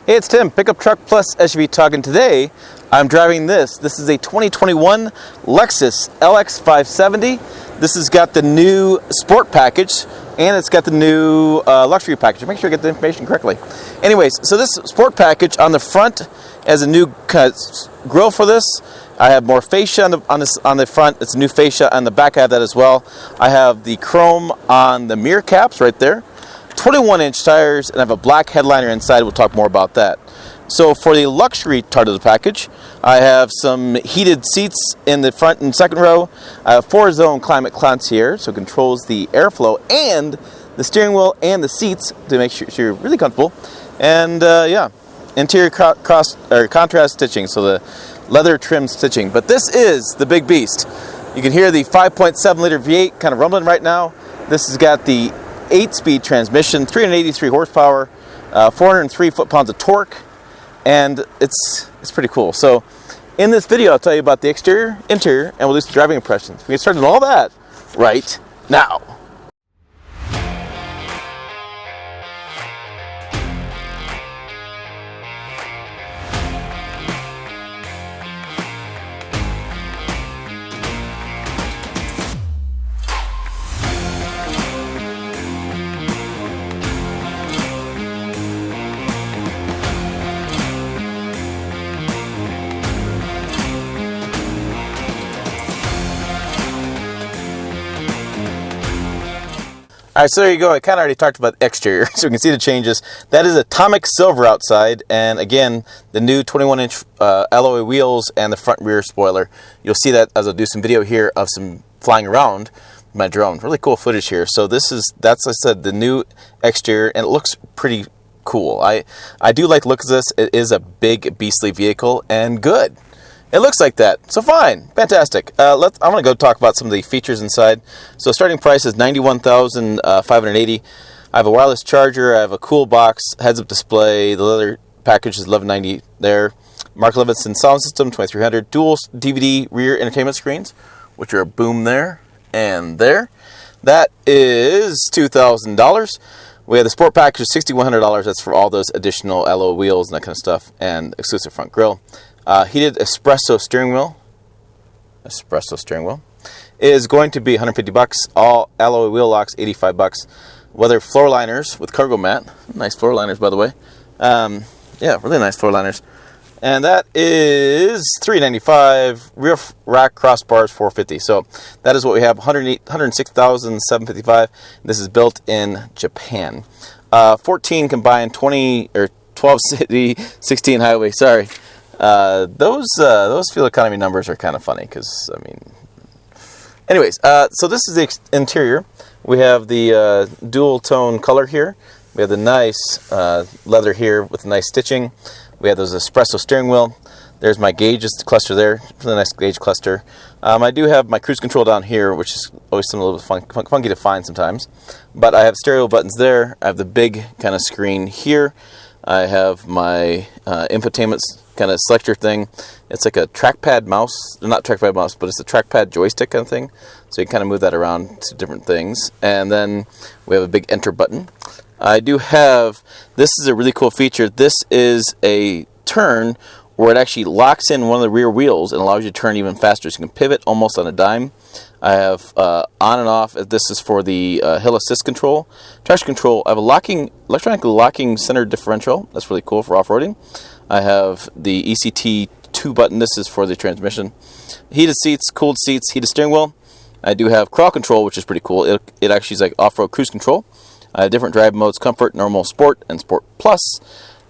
Hey, it's Tim, Pickup Truck Plus SUV talking. Today, I'm driving this. This is a 2021 Lexus LX 570. This has got the new Sport package, and it's got the new luxury package. Make sure I get the information correctly. Anyways, so this Sport package on the front has a new grille for this. I have more fascia on the front. It's a new fascia on the back. I have that as well. I have the chrome on the mirror caps right there. 21-inch tires, and I have a black headliner inside. We'll talk more about that. So for the luxury part of the package, I have some heated seats in the front and second row. I have 4-zone climate concierge, so it controls the airflow and the steering wheel and the seats to make sure you're really comfortable. And interior contrast stitching, so the leather trim stitching. But this is the big beast. You can hear the 5.7 liter V8 kind of rumbling right now. This has got the 8-speed transmission, 383 horsepower, 403 foot-pounds of torque, and it's pretty cool. So in this video, I'll tell you about the exterior, interior, and we'll do some driving impressions. We get started on all that right now. Alright, so there you go. I kind of already talked about the exterior, so we can see the changes. That is atomic silver outside, and again, the new 21-inch alloy wheels and the front rear spoiler. You'll see that as I'll do some video here of some flying around my drone. Really cool footage here. So that's, like I said, the new exterior, and it looks pretty cool. I do like the look of this. It is a big, beastly vehicle, and good. It looks like that, so fine, fantastic. I'm going to go talk about some of the features inside. So starting price is $91,580. I have a wireless charger, I have a cool box, heads-up display, the leather package is $1190 there. Mark Levinson sound system, 2300. Dual DVD rear entertainment screens, which are a boom there and there. That is $2,000. We have the Sport package, $6,100. That's for all those additional alloy wheels and that kind of stuff, and exclusive front grille. Heated espresso steering wheel is going to be $150. All alloy wheel locks, $85. Weather floor liners with cargo mat. Nice floor liners, by the way. Yeah, really nice floor liners. And that is $395. Rear rack crossbars, $450. So that is what we have. $106,755. This is built in Japan. 14 combined, 20 or 12 city, 16 highway. Sorry. Those fuel economy numbers are kind of funny because, I mean, anyways, so this is the interior. We have the dual tone color here. We have the nice leather here with the nice stitching. We have those espresso steering wheel. There's my gauges cluster there, really nice gauge cluster. I do have my cruise control down here, which is always a little bit funky to find sometimes. But I have stereo buttons there. I have the big kind of screen here. I have my infotainment kind of selector thing. It's like a trackpad mouse. Not trackpad mouse, but it's a trackpad joystick kind of thing. So you can kind of move that around to different things. And then we have a big enter button. I do have, this is a really cool feature. This is a turn where it actually locks in one of the rear wheels and allows you to turn even faster. So you can pivot almost on a dime. I have on and off. This is for the hill assist control. Traction control. I have a electronic locking center differential. That's really cool for off-roading. I have the ECT2 button. This is for the transmission. Heated seats, cooled seats, heated steering wheel. I do have crawl control, which is pretty cool. It actually is like off-road cruise control. I have different drive modes: Comfort, Normal, Sport, and Sport Plus.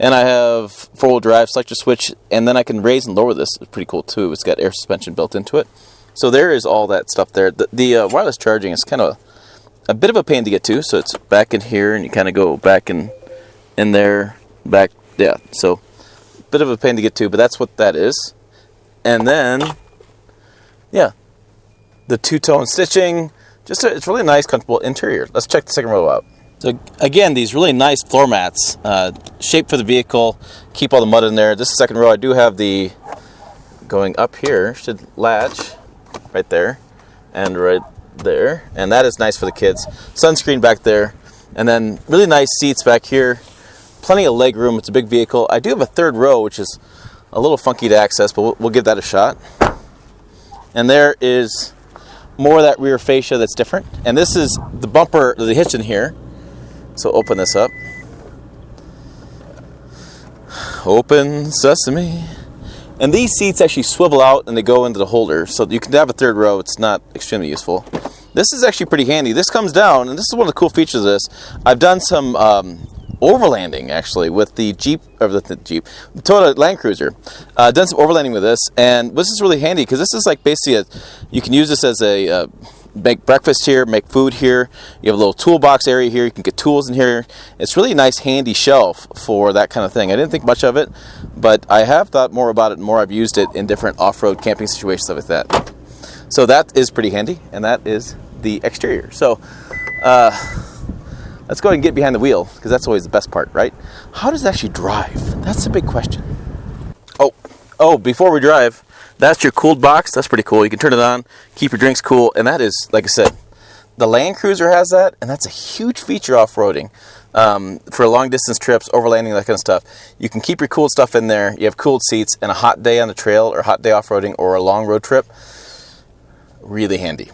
And I have four-wheel drive, selector switch, and then I can raise and lower this. It's pretty cool too. It's got air suspension built into it. So there is all that stuff there. The wireless charging is kind of a bit of a pain to get to. So it's back in here, and you kind of go back in there, back, yeah. So bit of a pain to get to, but that's what that is. And then, yeah, the two-tone stitching. It's really nice, comfortable interior. Let's check the second row out. So again, these really nice floor mats, shaped for the vehicle, keep all the mud in there. This is the second row. I do have the, going up here, should latch right there and right there. And that is nice for the kids. Sunscreen back there. And then really nice seats back here. plenty of leg room. It's a big vehicle. I do have a third row, which is a little funky to access, but we'll give that a shot. And there is more of that rear fascia that's different. And this is the bumper, the hitch in here. So open this up. Open sesame. And these seats actually swivel out and they go into the holder. So you can have a third row. It's not extremely useful. This is actually pretty handy. This comes down, and this is one of the cool features of this. I've done some overlanding, actually, with the Toyota Land Cruiser. Done some overlanding with this, and this is really handy because this is like basically you can use this as a make breakfast here, make food here. You have a little toolbox area here. You can get tools in here. It's really a nice, handy shelf for that kind of thing. I didn't think much of it, but I have thought more about it and more. I've used it in different off-road camping situations, stuff like that. So that is pretty handy, and that is the exterior. So let's go ahead and get behind the wheel, because that's always the best part, right? How does it actually drive? That's a big question. Oh, before we drive, that's your cooled box. That's pretty cool. You can turn it on, keep your drinks cool, and that is, like I said, the Land Cruiser has that, and that's a huge feature off-roading. For long distance trips, overlanding, that kind of stuff. You can keep your cooled stuff in there. You have cooled seats, and a hot day on the trail, or a hot day off-roading, or a long road trip, really handy.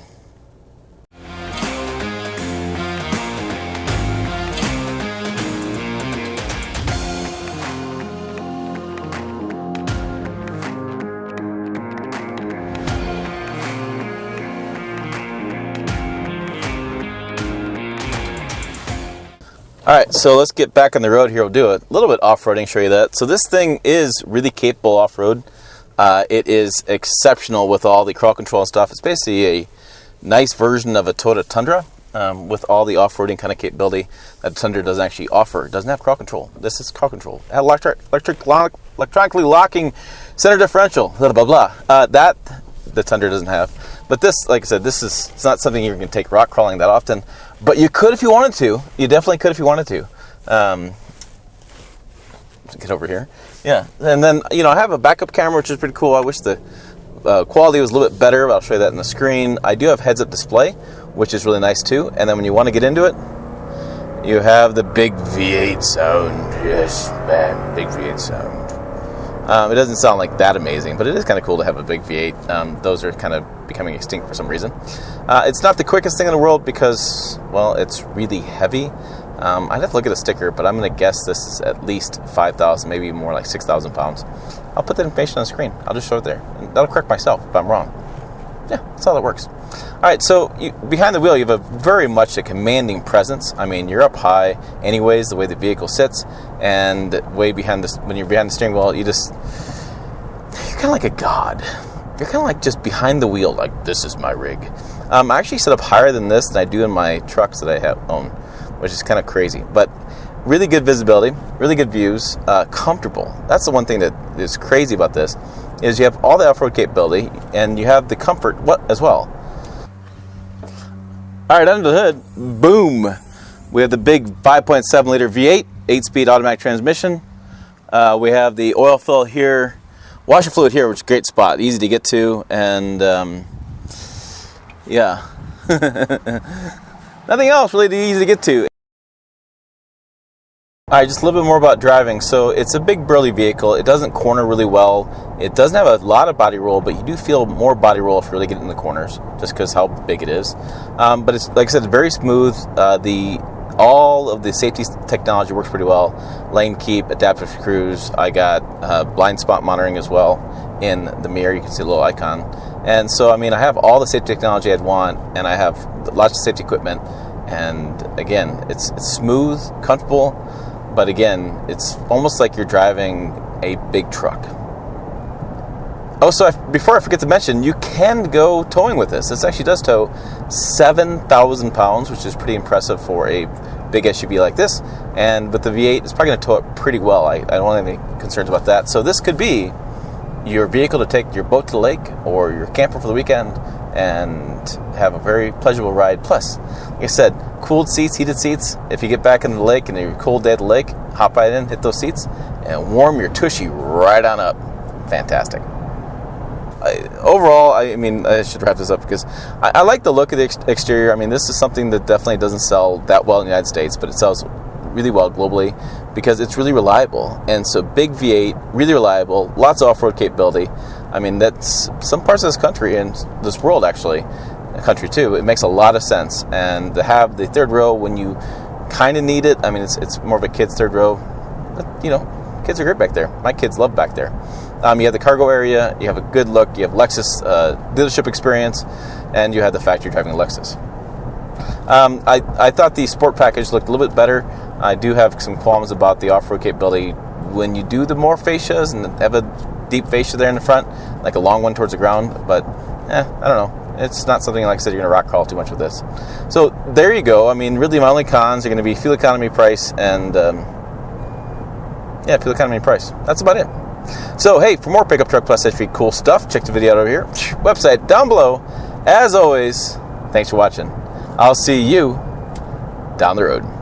Alright, so let's get back on the road here. We'll do a little bit off-roading, show you that. So this thing is really capable off-road. It is exceptional with all the crawl control and stuff. It's basically a nice version of a Toyota Tundra with all the off-roading kind of capability that Tundra doesn't actually offer. It doesn't have crawl control. This is crawl control. It has electronically locking center differential, blah, blah, blah. That the Tundra doesn't have. But this, like I said, it's not something you're going to take rock crawling that often. But you could if you wanted to. You definitely could if you wanted to. Get over here. Yeah. And then, I have a backup camera, which is pretty cool. I wish the quality was a little bit better, but I'll show you that in the screen. I do have heads-up display, which is really nice too. And then when you want to get into it, you have the big V8 sound. Yes, man, big V8 sound. It doesn't sound like that amazing, but it is kind of cool to have a big V8. Those are kind of becoming extinct for some reason. It's not the quickest thing in the world because, well, it's really heavy. I'd have to look at the sticker, but I'm going to guess this is at least 5,000, maybe more like 6,000 pounds. I'll put that information on the screen. I'll just show it there. And that'll correct myself if I'm wrong. Yeah, that's how that works. All right, so behind the wheel, you have very much a commanding presence. I mean, you're up high anyways, the way the vehicle sits, and way behind this, when you're behind the steering wheel, you're kind of like a god. You're kind of like just behind the wheel, like, this is my rig. I actually set up higher than this than I do in my trucks that I own, which is kind of crazy. But really good visibility, really good views, comfortable. That's the one thing that is crazy about this, is you have all the off-road capability, and you have the comfort as well. All right, under the hood, boom. We have the big 5.7 liter V8, 8-speed automatic transmission. We have the oil fill here, washer fluid here, which is a great spot, easy to get to, and yeah. Nothing else really easy to get to. All right, just a little bit more about driving. So it's a big burly vehicle. It doesn't corner really well. It doesn't have a lot of body roll, but you do feel more body roll if you really get in the corners, just because how big it is. But it's, like I said, very smooth. All of the safety technology works pretty well. Lane keep, adaptive cruise. I got blind spot monitoring as well in the mirror. You can see a little icon. And so, I mean, I have all the safety technology I'd want, and I have lots of safety equipment. And again, it's smooth, comfortable. But again, it's almost like you're driving a big truck. Oh, so before I forget to mention, you can go towing with this. This actually does tow 7,000 pounds, which is pretty impressive for a big SUV like this. And with the V8, it's probably going to tow it pretty well. I don't have any concerns about that. So this could be your vehicle to take your boat to the lake or your camper for the weekend and have a very pleasurable ride. Plus, like I said, cooled seats, heated seats. If you get back into the lake and you're a cold day at the lake, hop right in, hit those seats, and warm your tushy right on up. Fantastic. Overall, I mean, I should wrap this up because I like the look of the exterior. I mean, this is something that definitely doesn't sell that well in the United States, but it sells really well globally. because it's really reliable. And so big V8, really reliable, lots of off-road capability. I mean, that's some parts of this country and this world, actually, country too, it makes a lot of sense. And to have the third row when you kind of need it, I mean, it's more of a kid's third row, but, you know, kids are great back there. My kids love back there. You have the cargo area, you have a good look, you have Lexus dealership experience, and you have the fact you're driving a Lexus. I thought the sport package looked a little bit better. I do have some qualms about the off-road capability when you do the more fascias and have a deep fascia there in the front, like a long one towards the ground, but I don't know. It's not something, like I said, you're going to rock crawl too much with this. So there you go. I mean, really my only cons are going to be fuel economy, price, and fuel economy, price. That's about it. So, hey, for more Pickup Truck Plus HV cool stuff, check the video out over here. Website down below. As always, thanks for watching. I'll see you down the road.